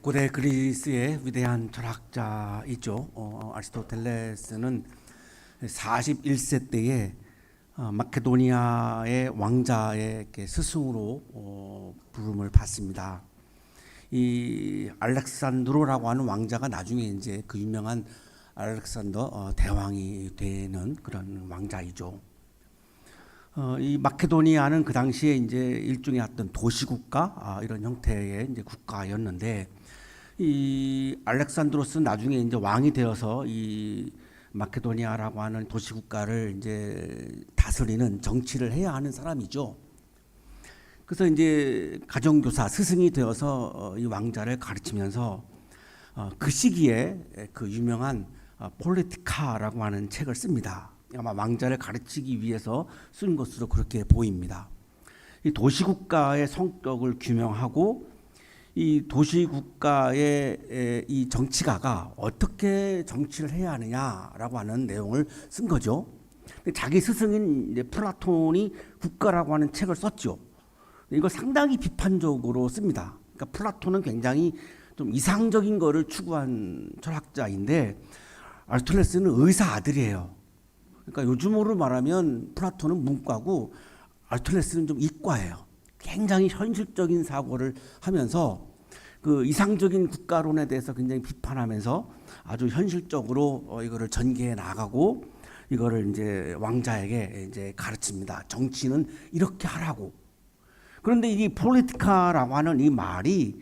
고대 그리스의 위대한 철학자이죠. 아리스토텔레스는 41세 때에 마케도니아의 왕자의 스승으로 부름을 받습니다. 이 알렉산드로라고 하는 왕자가 나중에 이제 그 유명한 알렉산더 대왕이 되는 그런 왕자이죠. 이 마케도니아는 그 당시에 이제 일종의 어떤 도시국가 이런 형태의 이제 국가였는데, 이 알렉산드로스는 나중에 이제 왕이 되어서 이 마케도니아라고 하는 도시국가를 이제 다스리는 정치를 해야 하는 사람이죠. 그래서 이제 가정교사 스승이 되어서 이 왕자를 가르치면서 그 시기에 그 유명한 폴리티카라고 하는 책을 씁니다. 아마 왕자를 가르치기 위해서 쓴 것으로 그렇게 보입니다. 이 도시국가의 성격을 규명하고 이 도시국가의 이 정치가가 어떻게 정치를 해야 하느냐라고 하는 내용을 쓴 거죠. 자기 스승인 이제 플라톤이 국가라고 하는 책을 썼죠. 이걸 상당히 비판적으로 씁니다. 그러니까 플라톤은 굉장히 좀 이상적인 거를 추구한 철학자인데, 아리스토텔레스는 의사 아들이에요. 그러니까 요즘으로 말하면 플라톤은 문과고 아리스토텔레스는 좀 이과예요. 굉장히 현실적인 사고를 하면서 그 이상적인 국가론에 대해서 굉장히 비판하면서 아주 현실적으로 이거를 전개해 나가고 이거를 이제 왕자에게 이제 가르칩니다. 정치는 이렇게 하라고. 그런데 이 폴리티카라고 하는 이 말이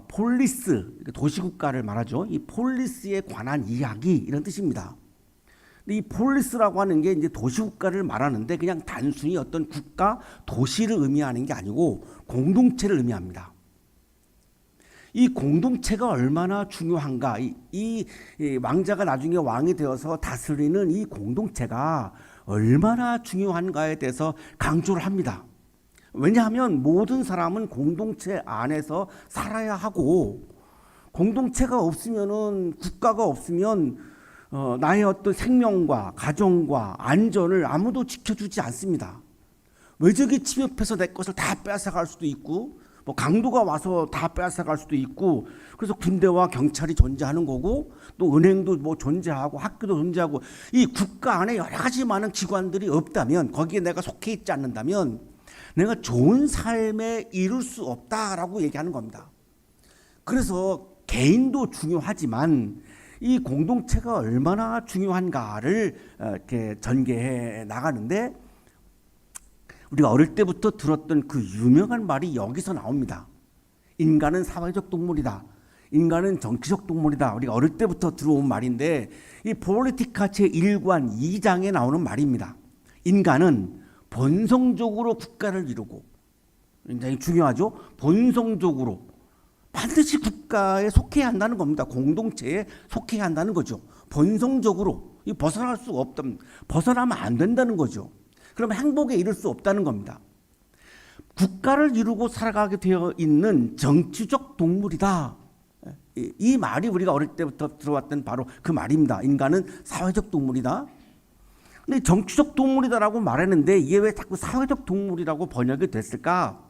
폴리스, 도시국가를 말하죠. 이 폴리스에 관한 이야기 이런 뜻입니다. 이 폴리스라고 하는 게 이제 도시국가를 말하는데 그냥 단순히 어떤 국가, 도시를 의미하는 게 아니고 공동체를 의미합니다. 이 공동체가 얼마나 중요한가, 이 왕자가 나중에 왕이 되어서 다스리는 이 공동체가 얼마나 중요한가에 대해서 강조를 합니다. 왜냐하면 모든 사람은 공동체 안에서 살아야 하고, 공동체가 없으면은, 국가가 없으면 나의 어떤 생명과 가정과 안전을 아무도 지켜주지 않습니다. 외적이 침입해서 내 것을 다 빼앗아갈 수도 있고, 뭐 강도가 와서 다 빼앗아갈 수도 있고, 그래서 군대와 경찰이 존재하는 거고, 또 은행도 뭐 존재하고, 학교도 존재하고, 이 국가 안에 여러 가지 많은 기관들이 없다면, 거기에 내가 속해 있지 않는다면 내가 좋은 삶에 이룰 수 없다라고 얘기하는 겁니다. 그래서 개인도 중요하지만 이 공동체가 얼마나 중요한가를 이렇게 전개해 나가는데, 우리가 어릴 때부터 들었던 그 유명한 말이 여기서 나옵니다. 인간은 사회적 동물이다. 인간은 정치적 동물이다. 우리가 어릴 때부터 들어온 말인데, 이 폴리티카 제1관 2장에 나오는 말입니다. 인간은 본성적으로 국가를 이루고, 굉장히 중요하죠. 본성적으로 반드시 국가에 속해야 한다는 겁니다. 공동체에 속해야 한다는 거죠. 본성적으로 벗어날 수가 없다. 벗어나면 안 된다는 거죠. 그러면 행복에 이를 수 없다는 겁니다. 국가를 이루고 살아가게 되어 있는 정치적 동물이다. 이 말이 우리가 어릴 때부터 들어왔던 바로 그 말입니다. 인간은 사회적 동물이다. 근데 정치적 동물이다라고 말했는데 이게 왜 자꾸 사회적 동물이라고 번역이 됐을까?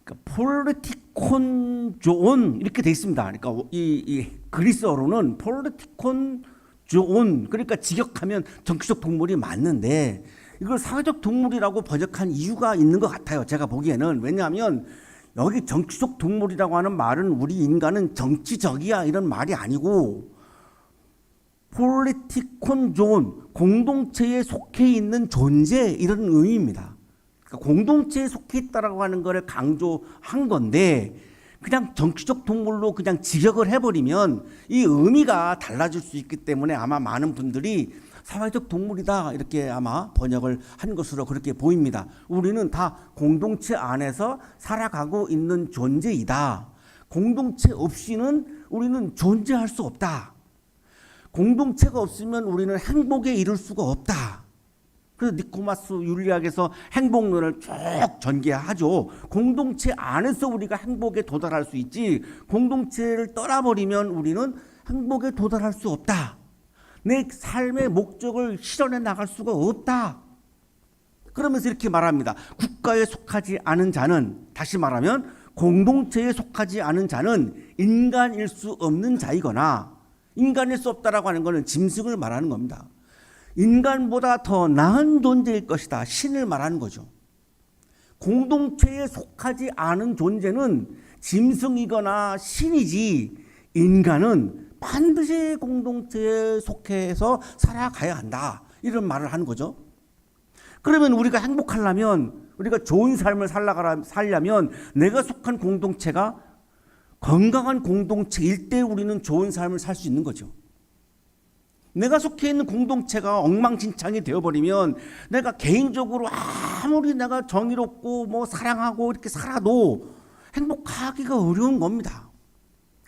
그러니까 폴리티콘 조온 이렇게 돼 있습니다. 그러니까 이 그리스어로는 폴리티콘 조온, 그러니까 직역하면 정치적 동물이 맞는데 이걸 사회적 동물이라고 번역한 이유가 있는 것 같아요. 제가 보기에는. 왜냐하면 여기 정치적 동물이라고 하는 말은 우리 인간은 정치적이야 이런 말이 아니고, 폴리티콘 존, 공동체에 속해 있는 존재 이런 의미입니다. 그러니까 공동체에 속해 있다라고 하는 것을 강조한 건데, 그냥 정치적 동물로 그냥 직역을 해버리면 이 의미가 달라질 수 있기 때문에 아마 많은 분들이 사회적 동물이다 이렇게 아마 번역을 한 것으로 그렇게 보입니다. 우리는 다 공동체 안에서 살아가고 있는 존재이다. 공동체 없이는 우리는 존재할 수 없다. 공동체가 없으면 우리는 행복에 이를 수가 없다. 그래서 니코마스 윤리학에서 행복론을 쭉 전개하죠. 공동체 안에서 우리가 행복에 도달할 수 있지, 공동체를 떠나버리면 우리는 행복에 도달할 수 없다. 내 삶의 목적을 실현해 나갈 수가 없다. 그러면서 이렇게 말합니다. 국가에 속하지 않은 자는, 다시 말하면 공동체에 속하지 않은 자는 인간일 수 없는 자이거나, 인간일 수 없다라고 하는 것은 짐승을 말하는 겁니다. 인간보다 더 나은 존재일 것이다, 신을 말하는 거죠. 공동체에 속하지 않은 존재는 짐승이거나 신이지, 인간은 반드시 공동체에 속해서 살아가야 한다, 이런 말을 하는 거죠. 그러면 우리가 행복하려면, 우리가 좋은 삶을 살려면 내가 속한 공동체가 건강한 공동체일 때 우리는 좋은 삶을 살 수 있는 거죠. 내가 속해 있는 공동체가 엉망진창이 되어버리면 내가 개인적으로 아무리 내가 정의롭고 뭐 사랑하고 이렇게 살아도 행복하기가 어려운 겁니다.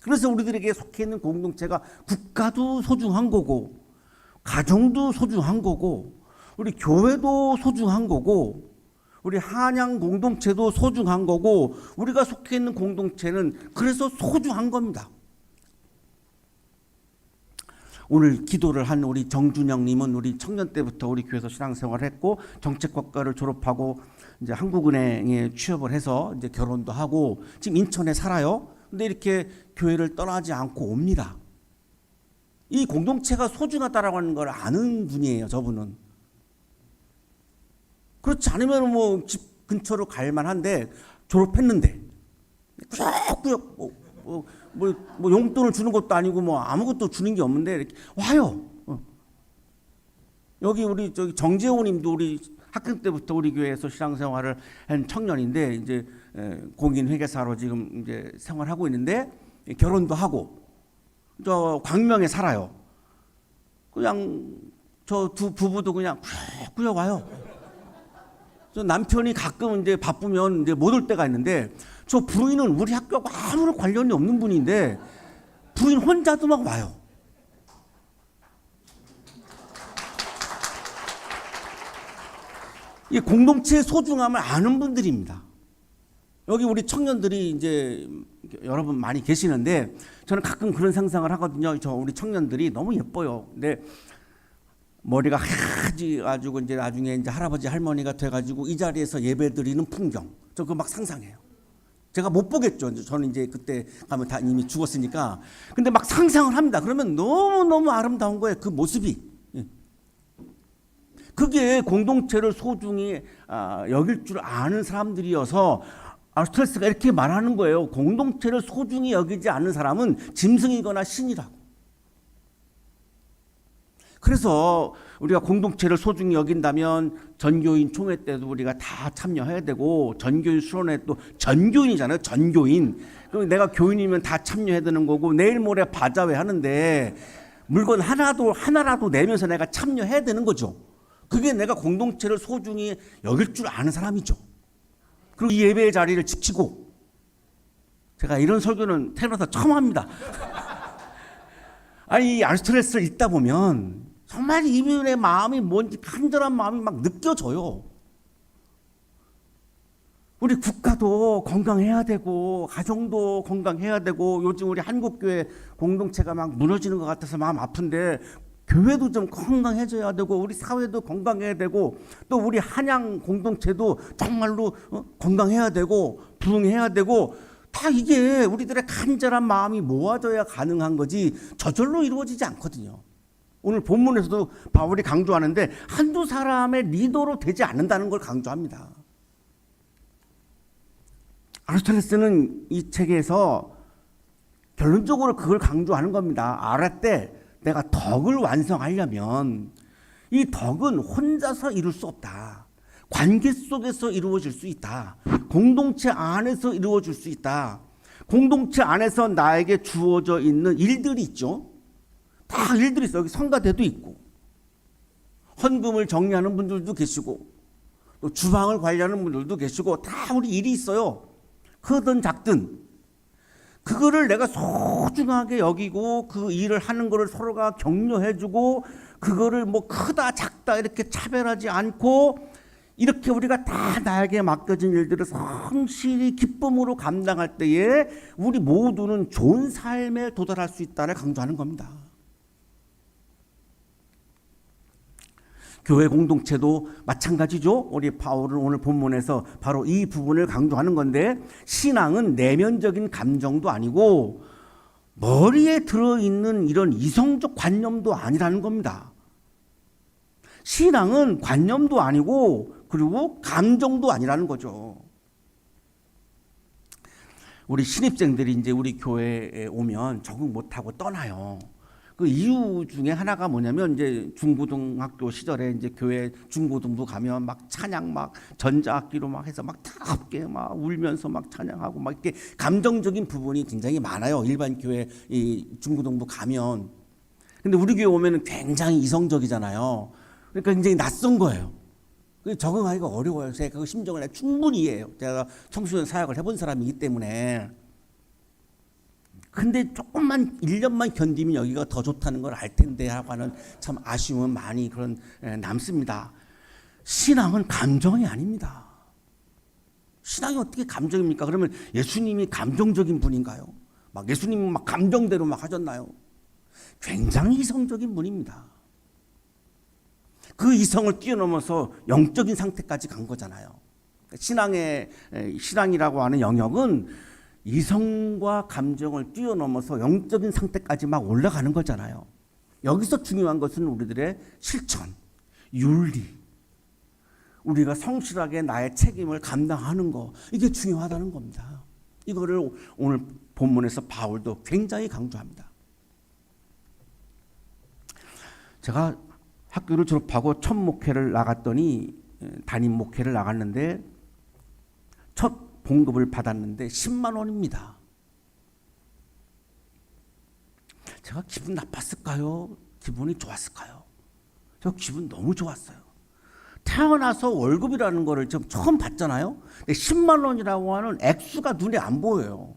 그래서 우리들에게 속해 있는 공동체가 국가도 소중한 거고, 가정도 소중한 거고, 우리 교회도 소중한 거고, 우리 한양 공동체도 소중한 거고, 우리가 속해 있는 공동체는 그래서 소중한 겁니다. 오늘 기도를 한 우리 정준영님은 우리 청년 때부터 우리 교회에서 신앙생활을 했고, 정책학과를 졸업하고 이제 한국은행에 취업을 해서 이제 결혼도 하고 지금 인천에 살아요. 근데 이렇게 교회를 떠나지 않고 옵니다. 이 공동체가 소중하다라고 하는 걸 아는 분이에요, 저분은. 그렇지 않으면 뭐 집 근처로 갈 만한데, 졸업했는데 꾸역꾸역 뭐 용돈을 주는 것도 아니고 뭐 아무것도 주는 게 없는데 이렇게 와요. 여기 우리 저기 정재호님도 우리 학교 때부터 우리 교회에서 신앙생활을 한 청년인데 이제 공인회계사로 지금 이제 생활하고 있는데 결혼도 하고 저 광명에 살아요. 그냥 저 두 부부도 그냥 꾸역 와요. 저 남편이 가끔 이제 바쁘면 이제 못 올 때가 있는데, 저 부인은 우리 학교하고 아무런 관련이 없는 분인데 부인 혼자도 막 와요. 이 공동체의 소중함을 아는 분들입니다. 여기 우리 청년들이 이제 여러분 많이 계시는데 저는 가끔 그런 상상을 하거든요. 저 우리 청년들이 너무 예뻐요. 근데 머리가 하얘 가지고 이제 나중에 이제 할아버지 할머니가 돼가지고 이 자리에서 예배드리는 풍경, 저 그거 막 상상해요. 제가 못 보겠죠. 저는 이제 그때 가면 다 이미 죽었으니까. 근데 막 상상을 합니다. 그러면 너무 아름다운 거예요, 그 모습이. 그게 공동체를 소중히 여길 줄 아는 사람들이어서 아리스토텔레스가 이렇게 말하는 거예요. 공동체를 소중히 여기지 않는 사람은 짐승이거나 신이라고. 그래서 우리가 공동체를 소중히 여긴다면 전교인 총회 때도 우리가 다 참여해야 되고, 전교인 수련회 또 전교인이잖아요. 전교인. 그럼 내가 교인이면 다 참여해야 되는 거고, 내일 모레 바자회 하는데 물건 하나라도 내면서 내가 참여해야 되는 거죠. 그게 내가 공동체를 소중히 여길 줄 아는 사람이죠. 그리고 이 예배의 자리를 지키고, 제가 이런 설교는 태어나서 처음 합니다. 아니, 이 아리스토텔레스를 읽다 보면 정말 이분의 마음이 뭔지 간절한 마음이 막 느껴져요. 우리 국가도 건강해야 되고, 가정도 건강해야 되고, 요즘 우리 한국교회 공동체가 막 무너지는 것 같아서 마음 아픈데 교회도 좀 건강해져야 되고, 우리 사회도 건강해야 되고, 또 우리 한양 공동체도 정말로 건강해야 되고 부흥해야 되고, 다 이게 우리들의 간절한 마음이 모아져야 가능한 거지 저절로 이루어지지 않거든요. 오늘 본문에서도 바울이 강조하는데 한두 사람의 리더로 되지 않는다는 걸 강조합니다. 아리스토텔레스는 이 책에서 결론적으로 그걸 강조하는 겁니다. 알았대, 내가 덕을 완성하려면 이 덕은 혼자서 이룰 수 없다. 관계 속에서 이루어질 수 있다. 공동체 안에서 이루어질 수 있다. 공동체 안에서 나에게 주어져 있는 일들이 있죠. 다 일들이 있어요. 여기 성가대도 있고, 헌금을 정리하는 분들도 계시고, 또 주방을 관리하는 분들도 계시고, 다 우리 일이 있어요. 크든 작든. 그거를 내가 소중하게 여기고 그 일을 하는 거를 서로가 격려해주고, 그거를 뭐 크다 작다 이렇게 차별하지 않고, 이렇게 우리가 다 나에게 맡겨진 일들을 성실히 기쁨으로 감당할 때에 우리 모두는 좋은 삶에 도달할 수 있다를 강조하는 겁니다. 교회 공동체도 마찬가지죠. 우리 바울은 오늘 본문에서 바로 이 부분을 강조하는 건데, 신앙은 내면적인 감정도 아니고 머리에 들어있는 이런 이성적 관념도 아니라는 겁니다. 신앙은 관념도 아니고 그리고 감정도 아니라는 거죠. 우리 신입생들이 이제 우리 교회에 오면 적응 못하고 떠나요. 그 이유 중에 하나가 뭐냐면, 이제 중고등학교 시절에 이제 교회 중고등부 가면 막 찬양 막 전자악기로 막 해서 막 다 함께 막 울면서 막 찬양하고 막 이렇게 감정적인 부분이 굉장히 많아요. 일반 교회 이 중고등부 가면. 근데 우리 교회 오면은 굉장히 이성적이잖아요. 그러니까 굉장히 낯선 거예요. 적응하기가 어려워요. 제가 그 심정을 내가 충분히 이해해요. 제가 청소년 사역을 해본 사람이기 때문에. 근데 조금만 1년만 견디면 여기가 더 좋다는 걸 알 텐데 하고 하는 참 아쉬움은 많이 그런 남습니다. 신앙은 감정이 아닙니다. 신앙이 어떻게 감정입니까? 그러면 예수님이 감정적인 분인가요? 막 예수님은 막 감정대로 막 하셨나요? 굉장히 이성적인 분입니다. 그 이성을 뛰어넘어서 영적인 상태까지 간 거잖아요. 신앙이라고 하는 영역은 이성과 감정을 뛰어넘어서 영적인 상태까지 막 올라가는 거잖아요. 여기서 중요한 것은 우리들의 실천, 윤리, 우리가 성실하게 나의 책임을 감당하는 거, 이게 중요하다는 겁니다. 이거를 오늘 본문에서 바울도 굉장히 강조합니다. 제가 학교를 졸업하고 첫 목회를 나갔더니, 담임 목회를 나갔는데 첫 봉급을 받았는데 10만 원입니다. 제가 기분 나빴을까요? 기분이 좋았을까요? 저 기분 너무 좋았어요. 태어나서 월급이라는 거를 좀 처음 봤잖아요. 근데 10만 원이라고 하는 액수가 눈에 안 보여요.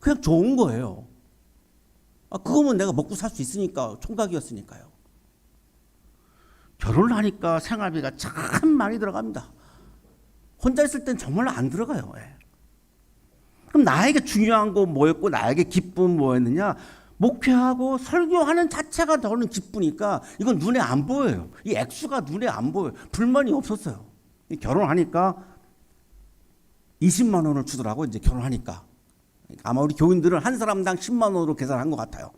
그냥 좋은 거예요. 그거면 내가 먹고 살 수 있으니까, 총각이었으니까요. 결혼을 하니까 생활비가 참 많이 들어갑니다. 혼자 있을 땐 정말 안 들어가요. 그럼 나에게 중요한 거 뭐였고 나에게 기쁨은 뭐였느냐? 목회하고 설교하는 자체가 저는 기쁘니까 이건 눈에 안 보여요. 이 액수가 눈에 안 보여요. 불만이 없었어요. 결혼하니까 20만 원을 주더라고. 이제 결혼하니까. 아마 우리 교인들은 한 사람당 10만 원으로 계산한 것 같아요.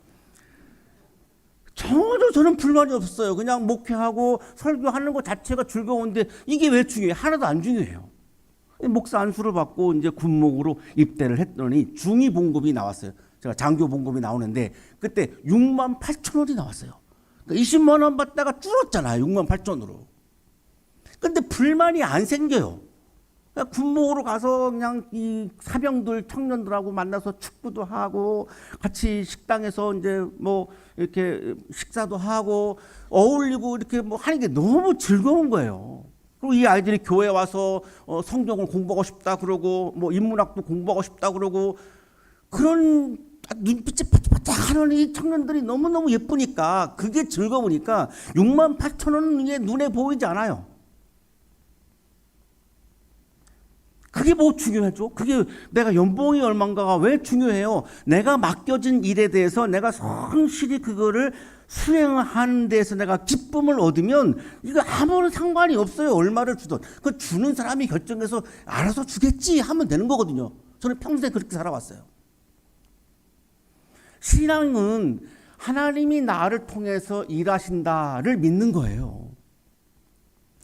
전혀 저는 불만이 없었어요. 그냥 목회하고 설교하는 것 자체가 즐거운데 이게 왜 중요해요? 하나도 안 중요해요. 목사 안수를 받고 이제 군목으로 입대를 했더니 중위 봉급이 나왔어요. 제가 장교 봉급이 나오는데 그때 6만 8천 원이 나왔어요. 그러니까 20만 원 받다가 줄었잖아요. 6만 8천으로. 근데 불만이 안 생겨요. 군목으로 가서 그냥 이 사병들, 청년들하고 만나서 축구도 하고 같이 식당에서 이제 뭐 이렇게 식사도 하고 어울리고 이렇게 뭐 하는 게 너무 즐거운 거예요. 그리고 이 아이들이 교회 와서 성경을 공부하고 싶다 그러고 뭐 인문학도 공부하고 싶다 그러고 그런 눈빛이 바짝바짝 하는 이 청년들이 너무너무 예쁘니까 그게 즐거우니까 6만 8천 원은 이게 눈에 보이지 않아요. 그게 뭐 중요하죠? 그게 내가 연봉이 얼마인가가 왜 중요해요? 내가 맡겨진 일에 대해서 내가 성실히 그거를 수행하는 데서 내가 기쁨을 얻으면 이거 아무런 상관이 없어요. 얼마를 주든. 그 주는 사람이 결정해서 알아서 주겠지 하면 되는 거거든요. 저는 평생 그렇게 살아왔어요. 신앙은 하나님이 나를 통해서 일하신다를 믿는 거예요.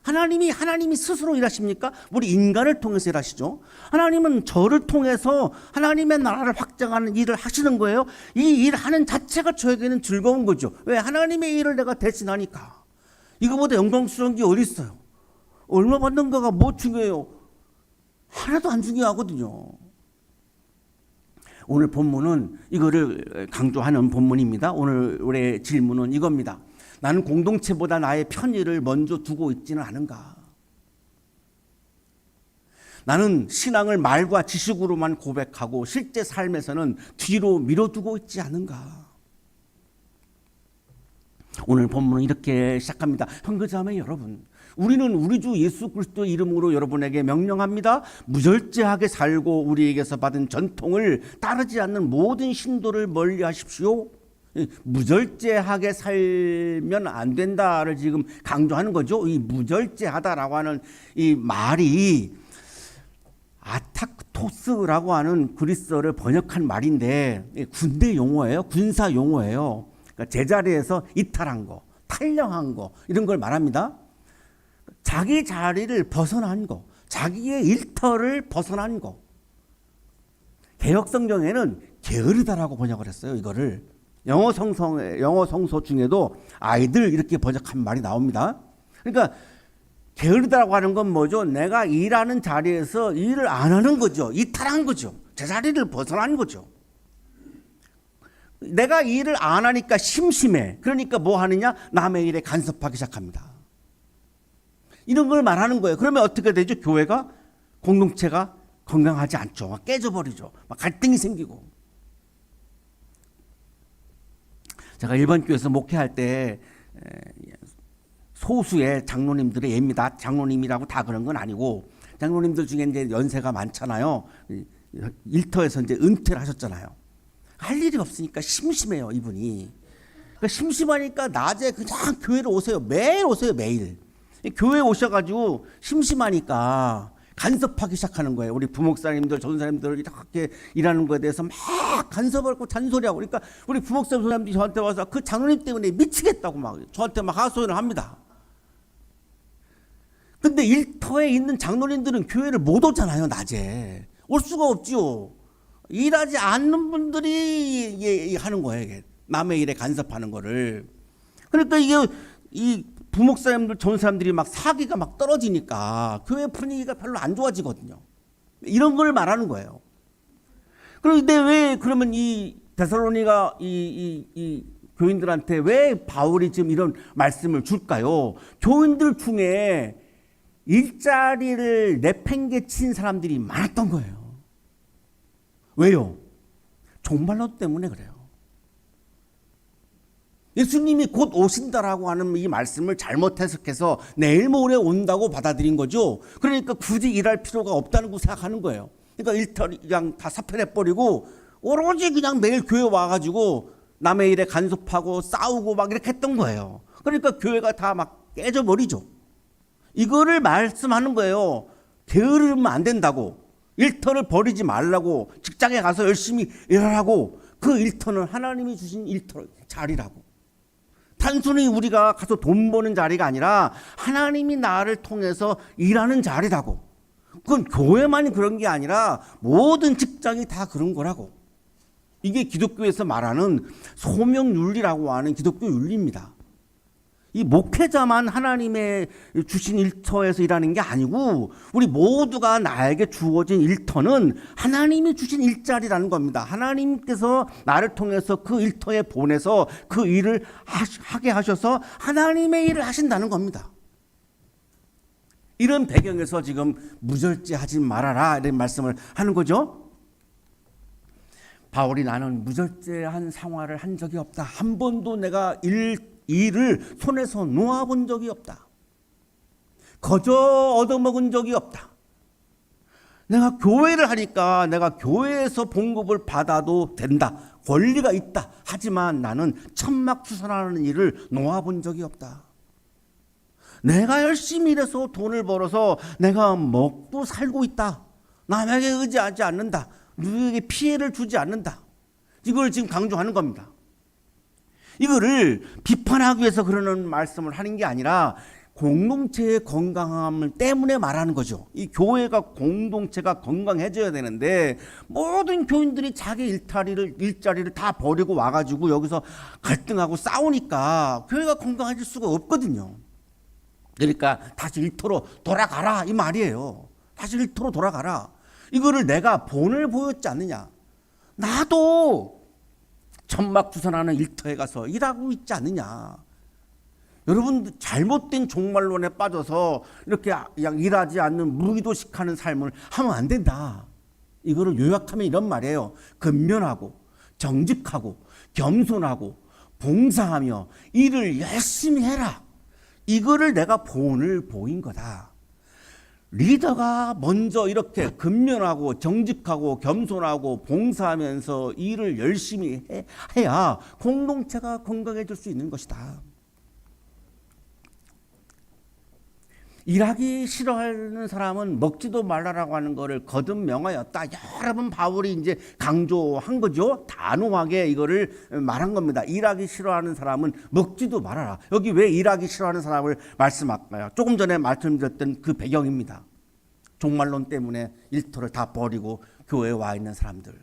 하나님이 스스로 일하십니까? 우리 인간을 통해서 일하시죠. 하나님은 저를 통해서 하나님의 나라를 확장하는 일을 하시는 거예요. 이 일하는 자체가 저에게는 즐거운 거죠. 왜? 하나님의 일을 내가 대신하니까. 이거보다 영광스러운 게 어디 있어요? 얼마 받는가가 뭐 중요해요? 하나도 안 중요하거든요. 오늘 본문은 이거를 강조하는 본문입니다. 오늘의 질문은 이겁니다. 나는 공동체보다 나의 편의를 먼저 두고 있지는 않은가? 나는 신앙을 말과 지식으로만 고백하고 실제 삶에서는 뒤로 밀어두고 있지 않은가? 오늘 본문은 이렇게 시작합니다. 형제자매 여러분, 우리는 우리 주 예수 그리스도 이름으로 여러분에게 명령합니다. 무절제하게 살고 우리에게서 받은 전통을 따르지 않는 모든 신도를 멀리하십시오. 무절제하게 살면 안 된다를 지금 강조하는 거죠. 이 무절제하다라고 하는 이 말이 아타크토스라고 하는 그리스어를 번역한 말인데 군대 용어예요. 군사 용어예요. 그러니까 제자리에서 이탈한 거, 탈영한 거 이런 걸 말합니다. 자기 자리를 벗어난 거, 자기의 일터를 벗어난 거. 개역 성경에는 게으르다라고 번역을 했어요. 이거를 영어 성서 중에도 아이들 이렇게 번역한 말이 나옵니다. 그러니까 게으르다라고 하는 건 뭐죠? 내가 일하는 자리에서 일을 안 하는 거죠. 이탈한 거죠. 제자리를 벗어난 거죠. 내가 일을 안 하니까 심심해. 그러니까 뭐 하느냐? 남의 일에 간섭하기 시작합니다. 이런 걸 말하는 거예요. 그러면 어떻게 되죠? 교회가, 공동체가 건강하지 않죠. 막 깨져버리죠. 막 갈등이 생기고. 제가 일본 교회에서 목회할 때 소수의 장로님들의 예입니다. 장로님이라고 다 그런 건 아니고 장로님들 중에 이제 연세가 많잖아요. 일터에서 이제 은퇴를 하셨잖아요. 할 일이 없으니까 심심해요, 이분이. 그러니까 심심하니까 낮에 그냥 교회를 오세요. 매일 오세요, 매일. 교회 오셔가지고 심심하니까 간섭하기 시작하는 거예요. 우리 부목사님들, 전사님들 이렇게 일하는 거에 대해서 막 간섭하고 잔소리하고. 그러니까 우리 부목사님, 전사님들이 저한테 와서 그 장로님 때문에 미치겠다고 막 저한테 막 하소연을 합니다. 근데 일터에 있는 장로님들은 교회를 못 오잖아요, 낮에. 올 수가 없죠. 일하지 않는 분들이 하는 거예요. 남의 일에 간섭하는 거를. 그러니까 이게 이 부목사님들, 전사님들이 막 사기가 막 떨어지니까 교회 분위기가 별로 안 좋아지거든요. 이런 걸 말하는 거예요. 그런데 왜 그러면 이 데살로니가 이 교인들한테 왜 바울이 지금 이런 말씀을 줄까요? 교인들 중에 일자리를 내팽개친 사람들이 많았던 거예요. 왜요? 종말론 때문에 그래요. 예수님이 곧 오신다라고 하는 이 말씀을 잘못 해석해서 내일 모레 온다고 받아들인 거죠. 그러니까 굳이 일할 필요가 없다는 거 생각하는 거예요. 그러니까 일터를 그냥 다 사표내버리고 오로지 그냥 매일 교회 와가지고 남의 일에 간섭하고 싸우고 막 이렇게 했던 거예요. 그러니까 교회가 다 막 깨져버리죠. 이거를 말씀하는 거예요. 게으르면 안 된다고. 일터를 버리지 말라고. 직장에 가서 열심히 일하라고. 그 일터는 하나님이 주신 일터 자리라고. 단순히 우리가 가서 돈 버는 자리가 아니라 하나님이 나를 통해서 일하는 자리라고. 그건 교회만이 그런 게 아니라 모든 직장이 다 그런 거라고. 이게 기독교에서 말하는 소명윤리라고 하는 기독교 윤리입니다. 이 목회자만 하나님의 주신 일터에서 일하는 게 아니고 우리 모두가 나에게 주어진 일터는 하나님이 주신 일자리라는 겁니다. 하나님께서 나를 통해서 그 일터에 보내서 그 일을 하게 하셔서 하나님의 일을 하신다는 겁니다. 이런 배경에서 지금 무절제하지 말아라 이런 말씀을 하는 거죠. 바울이 나는 무절제한 생활을 한 적이 없다. 한 번도 내가 일을 손에서 놓아본 적이 없다. 거저 얻어먹은 적이 없다. 내가 교회를 하니까 내가 교회에서 봉급을 받아도 된다. 권리가 있다. 하지만 나는 천막투선하는 일을 놓아본 적이 없다. 내가 열심히 일해서 돈을 벌어서 내가 먹고 살고 있다. 남에게 의지하지 않는다. 누구에게 피해를 주지 않는다. 이걸 지금 강조하는 겁니다. 이거를 비판하기 위해서 그러는 말씀을 하는 게 아니라 공동체의 건강함 때문에 말하는 거죠. 이 교회가 공동체가 건강해져야 되는데 모든 교인들이 자기 일자리를 다 버리고 와가지고 여기서 갈등하고 싸우니까 교회가 건강해질 수가 없거든요. 그러니까 다시 일터로 돌아가라 이 말이에요. 다시 일터로 돌아가라. 이거를 내가 본을 보였지 않느냐. 나도 천막투선하는 일터에 가서 일하고 있지 않느냐. 여러분 잘못된 종말론에 빠져서 이렇게 그냥 일하지 않는 무의도식하는 삶을 하면 안 된다. 이거를 요약하면 이런 말이에요. 근면하고 정직하고 겸손하고 봉사하며 일을 열심히 해라. 이거를 내가 본을 보인 거다. 리더가 먼저 이렇게 근면하고 정직하고 겸손하고 봉사하면서 일을 열심히 해야 공동체가 건강해질 수 있는 것이다. 일하기 싫어하는 사람은 먹지도 말라라고 하는 것을 거듭 명하였다. 여러 번 바울이 이제 강조한 거죠. 단호하게 이거를 말한 겁니다. 일하기 싫어하는 사람은 먹지도 말아라. 여기 왜 일하기 싫어하는 사람을 말씀할까요? 조금 전에 말씀드렸던 그 배경입니다. 종말론 때문에 일터를 다 버리고 교회에 와 있는 사람들.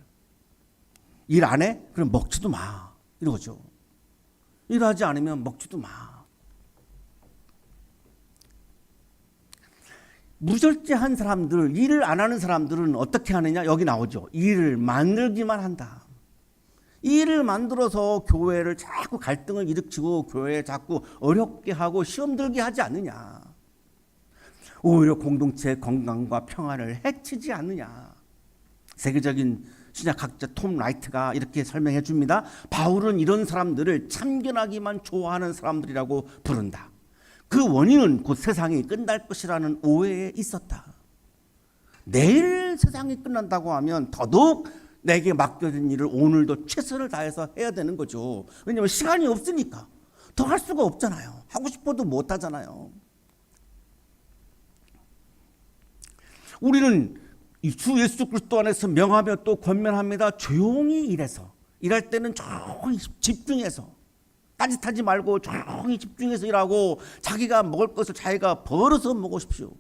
일 안 해? 그럼 먹지도 마. 이러죠. 일하지 않으면 먹지도 마. 무절제한 사람들, 일을 안 하는 사람들은 어떻게 하느냐? 여기 나오죠. 일을 만들기만 한다. 일을 만들어서 교회를 자꾸 갈등을 일으키고 교회에 자꾸 어렵게 하고 시험 들게 하지 않느냐. 오히려 공동체의 건강과 평안을 해치지 않느냐. 세계적인 신약학자 톰 라이트가 이렇게 설명해 줍니다. 바울은 이런 사람들을 참견하기만 좋아하는 사람들이라고 부른다. 그 원인은 곧 세상이 끝날 것이라는 오해에 있었다. 내일 세상이 끝난다고 하면 더더욱 내게 맡겨진 일을 오늘도 최선을 다해서 해야 되는 거죠. 왜냐하면 시간이 없으니까 더 할 수가 없잖아요. 하고 싶어도 못 하잖아요. 우리는 주 예수 그리스도 안에서 명하며 또 권면합니다. 조용히 일해서, 일할 때는 조용히 집중해서, 딴짓하지 말고 조용히 집중해서 일하고 자기가 먹을 것을 자기가 벌어서 먹으십시오.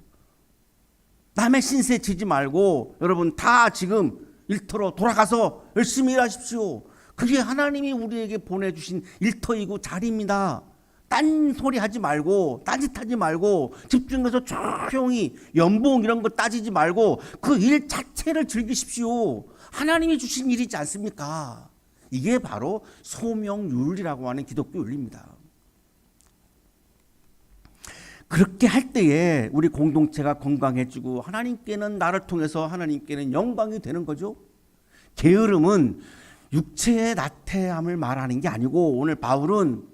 남의 신세 지지 말고 여러분 다 지금 일터로 돌아가서 열심히 일하십시오. 그게 하나님이 우리에게 보내주신 일터이고 자리입니다. 딴소리 하지 말고 딴짓하지 말고 집중해서 조용히 연봉 이런 거 따지지 말고 그 일 자체를 즐기십시오. 하나님이 주신 일이지 않습니까? 이게 바로 소명윤리라고 하는 기독교 윤리입니다. 그렇게 할 때에 우리 공동체가 건강해지고 하나님께는 나를 통해서 하나님께는 영광이 되는 거죠. 게으름은 육체의 나태함을 말하는 게 아니고 오늘 바울은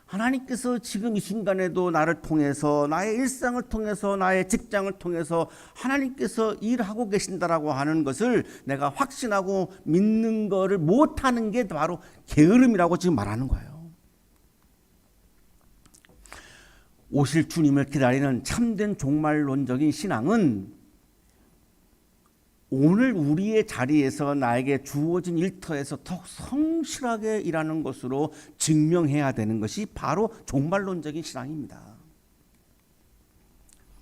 하나님께서 지금 이 순간에도 나를 통해서 나의 일상을 통해서 나의 직장을 통해서 하나님께서 일하고 계신다라고 하는 것을 내가 확신하고 믿는 것을 못하는 게 바로 게으름이라고 지금 말하는 거예요. 오실 주님을 기다리는 참된 종말론적인 신앙은 오늘 우리의 자리에서 나에게 주어진 일터에서 더 성실하게 일하는 것으로 증명해야 되는 것이 바로 종말론적인 신앙입니다.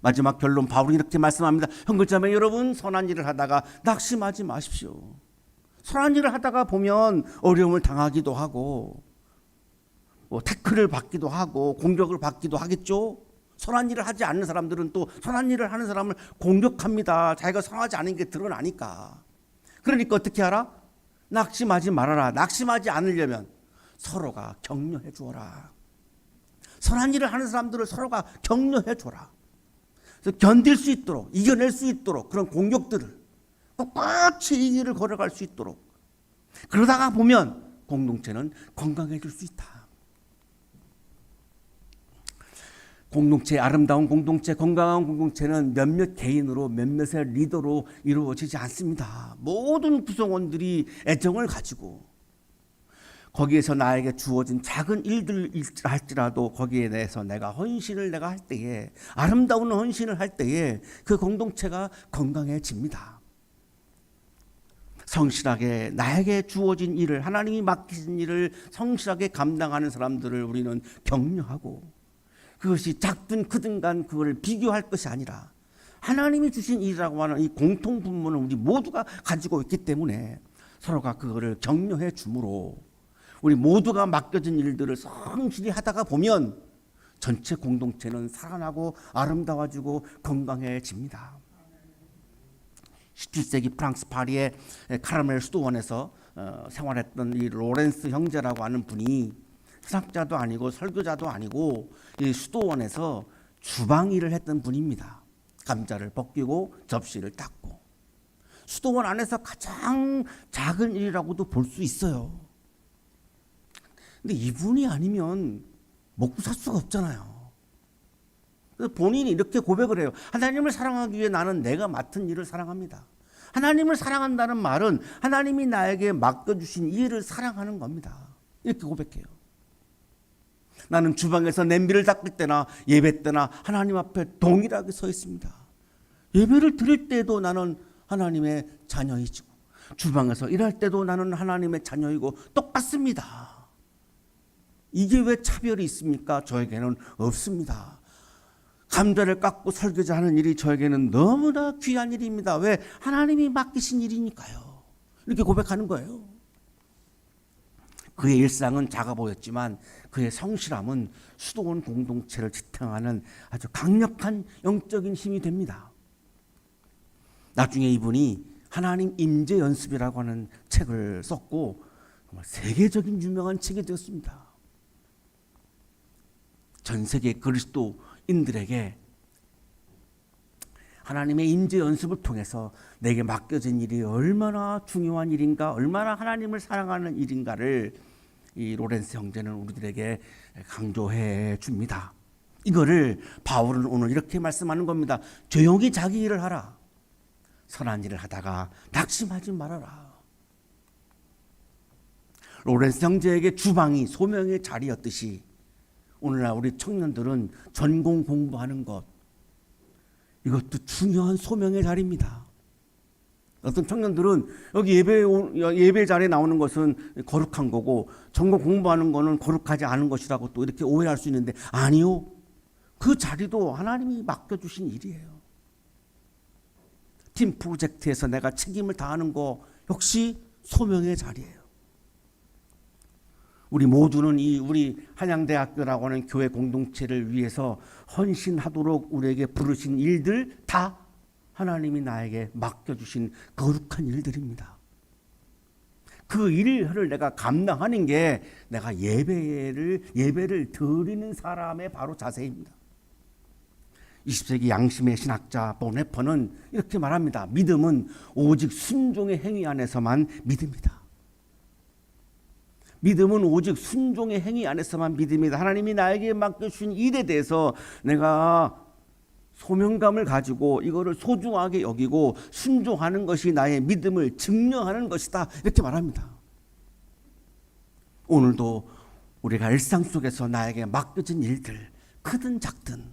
마지막 결론 바울이 이렇게 말씀합니다. 형제자매 여러분, 선한 일을 하다가 낙심하지 마십시오. 선한 일을 하다가 보면 어려움을 당하기도 하고 태클을 받기도 하고 공격을 받기도 하겠죠. 선한 일을 하지 않는 사람들은 또 선한 일을 하는 사람을 공격합니다. 자기가 선하지 않은 게 드러나니까. 그러니까 어떻게 하라? 낙심하지 말아라. 낙심하지 않으려면 서로가 격려해 주어라. 선한 일을 하는 사람들을 서로가 격려해 줘라. 그래서 견딜 수 있도록, 이겨낼 수 있도록 그런 공격들을 꿋꿋이 이 길을 걸어갈 수 있도록 그러다가 보면 공동체는 건강해질 수 있다. 공동체, 아름다운 공동체, 건강한 공동체는 몇몇 개인으로 몇몇의 리더로 이루어지지 않습니다. 모든 구성원들이 애정을 가지고 거기에서 나에게 주어진 작은 일들 할지라도 거기에 대해서 내가 헌신을 내가 할 때에 아름다운 헌신을 할 때에 그 공동체가 건강해집니다. 성실하게 나에게 주어진 일을 하나님이 맡기신 일을 성실하게 감당하는 사람들을 우리는 격려하고 그것이 작든 크든 간 그걸 비교할 것이 아니라 하나님이 주신 일이라고 하는 이 공통 분모는 우리 모두가 가지고 있기 때문에 서로가 그거를 격려해 주므로 우리 모두가 맡겨진 일들을 성실히 하다가 보면 전체 공동체는 살아나고 아름다워지고 건강해집니다. 17세기 프랑스 파리의 카르멜 수도원에서 생활했던 이 로렌스 형제라고 하는 분이 신학자도 아니고 설교자도 아니고 이 수도원에서 주방 일을 했던 분입니다. 감자를 벗기고 접시를 닦고 수도원 안에서 가장 작은 일이라고도 볼 수 있어요. 근데 이분이 아니면 먹고 살 수가 없잖아요. 그래서 본인이 이렇게 고백을 해요. 하나님을 사랑하기 위해 나는 내가 맡은 일을 사랑합니다. 하나님을 사랑한다는 말은 하나님이 나에게 맡겨주신 일을 사랑하는 겁니다. 이렇게 고백해요. 나는 주방에서 냄비를 닦을 때나 예배 때나 하나님 앞에 동일하게 서 있습니다. 예배를 드릴 때도 나는 하나님의 자녀이고 주방에서 일할 때도 나는 하나님의 자녀이고 똑같습니다. 이게 왜 차별이 있습니까? 저에게는 없습니다. 감자를 깎고 설거지하는 일이 저에게는 너무나 귀한 일입니다. 왜? 하나님이 맡기신 일이니까요. 이렇게 고백하는 거예요. 그의 일상은 작아 보였지만 그의 성실함은 수도원 공동체를 지탱하는 아주 강력한 영적인 힘이 됩니다. 나중에 이분이 하나님 임재 연습이라고 하는 책을 썼고 세계적인 유명한 책이 되었습니다. 전 세계 그리스도인들에게 하나님의 임재 연습을 통해서 내게 맡겨진 일이 얼마나 중요한 일인가, 얼마나 하나님을 사랑하는 일인가를 이 로렌스 형제는 우리들에게 강조해 줍니다. 이거를 바울은 오늘 이렇게 말씀하는 겁니다. 조용히 자기 일을 하라. 선한 일을 하다가 낙심하지 말아라. 로렌스 형제에게 주방이 소명의 자리였듯이 오늘날 우리 청년들은 전공 공부하는 것, 이것도 중요한 소명의 자리입니다. 어떤 청년들은 여기 예배 자리에 나오는 것은 거룩한 거고 전공 공부하는 거는 거룩하지 않은 것이라고 또 이렇게 오해할 수 있는데 아니요. 그 자리도 하나님이 맡겨주신 일이에요. 팀 프로젝트에서 내가 책임을 다하는 거 역시 소명의 자리예요. 우리 모두는 이 우리 한양대학교라고 하는 교회 공동체를 위해서 헌신하도록 우리에게 부르신 일들 다 하나님이 나에게 맡겨주신 거룩한 일들입니다. 그 일을 내가 감당하는 게 내가 예배를 드리는 사람의 바로 자세입니다. 20세기 양심의 신학자 보네퍼는 이렇게 말합니다. 믿음은 오직 순종의 행위 안에서만 믿습니다. 믿음은 오직 순종의 행위 안에서만 믿습니다. 하나님이 나에게 맡겨주신 일에 대해서 내가 소명감을 가지고 이거를 소중하게 여기고 순종하는 것이 나의 믿음을 증명하는 것이다. 이렇게 말합니다. 오늘도 우리가 일상 속에서 나에게 맡겨진 일들, 크든 작든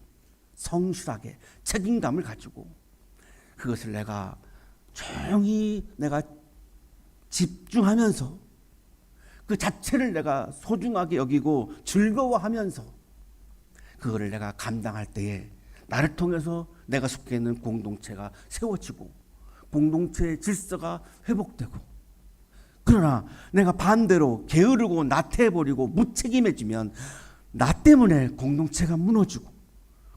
성실하게 책임감을 가지고 그것을 내가 조용히 내가 집중하면서 그 자체를 내가 소중하게 여기고 즐거워하면서 그거를 내가 감당할 때에 나를 통해서 내가 속해 있는 공동체가 세워지고 공동체의 질서가 회복되고, 그러나 내가 반대로 게으르고 나태해버리고 무책임해지면 나 때문에 공동체가 무너지고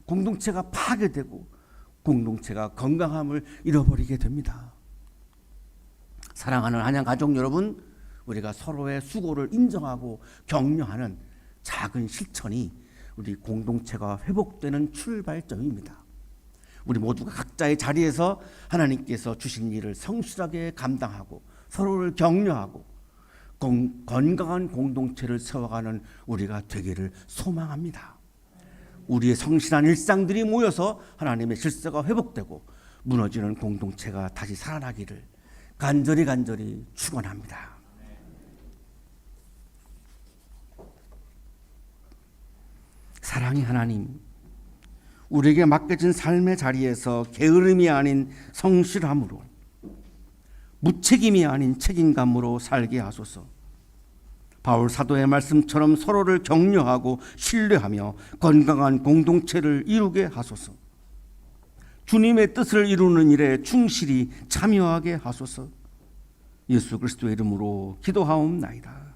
공동체가 파괴되고 공동체가 건강함을 잃어버리게 됩니다. 사랑하는 한양 가족 여러분, 우리가 서로의 수고를 인정하고 격려하는 작은 실천이 우리 공동체가 회복되는 출발점입니다. 우리 모두가 각자의 자리에서 하나님께서 주신 일을 성실하게 감당하고 서로를 격려하고 건강한 공동체를 세워가는 우리가 되기를 소망합니다. 우리의 성실한 일상들이 모여서 하나님의 질서가 회복되고 무너지는 공동체가 다시 살아나기를 간절히 축원합니다. 사랑의 하나님, 우리에게 맡겨진 삶의 자리에서 게으름이 아닌 성실함으로, 무책임이 아닌 책임감으로 살게 하소서. 바울 사도의 말씀처럼 서로를 격려하고 신뢰하며 건강한 공동체를 이루게 하소서. 주님의 뜻을 이루는 일에 충실히 참여하게 하소서. 예수 그리스도의 이름으로 기도하옵나이다.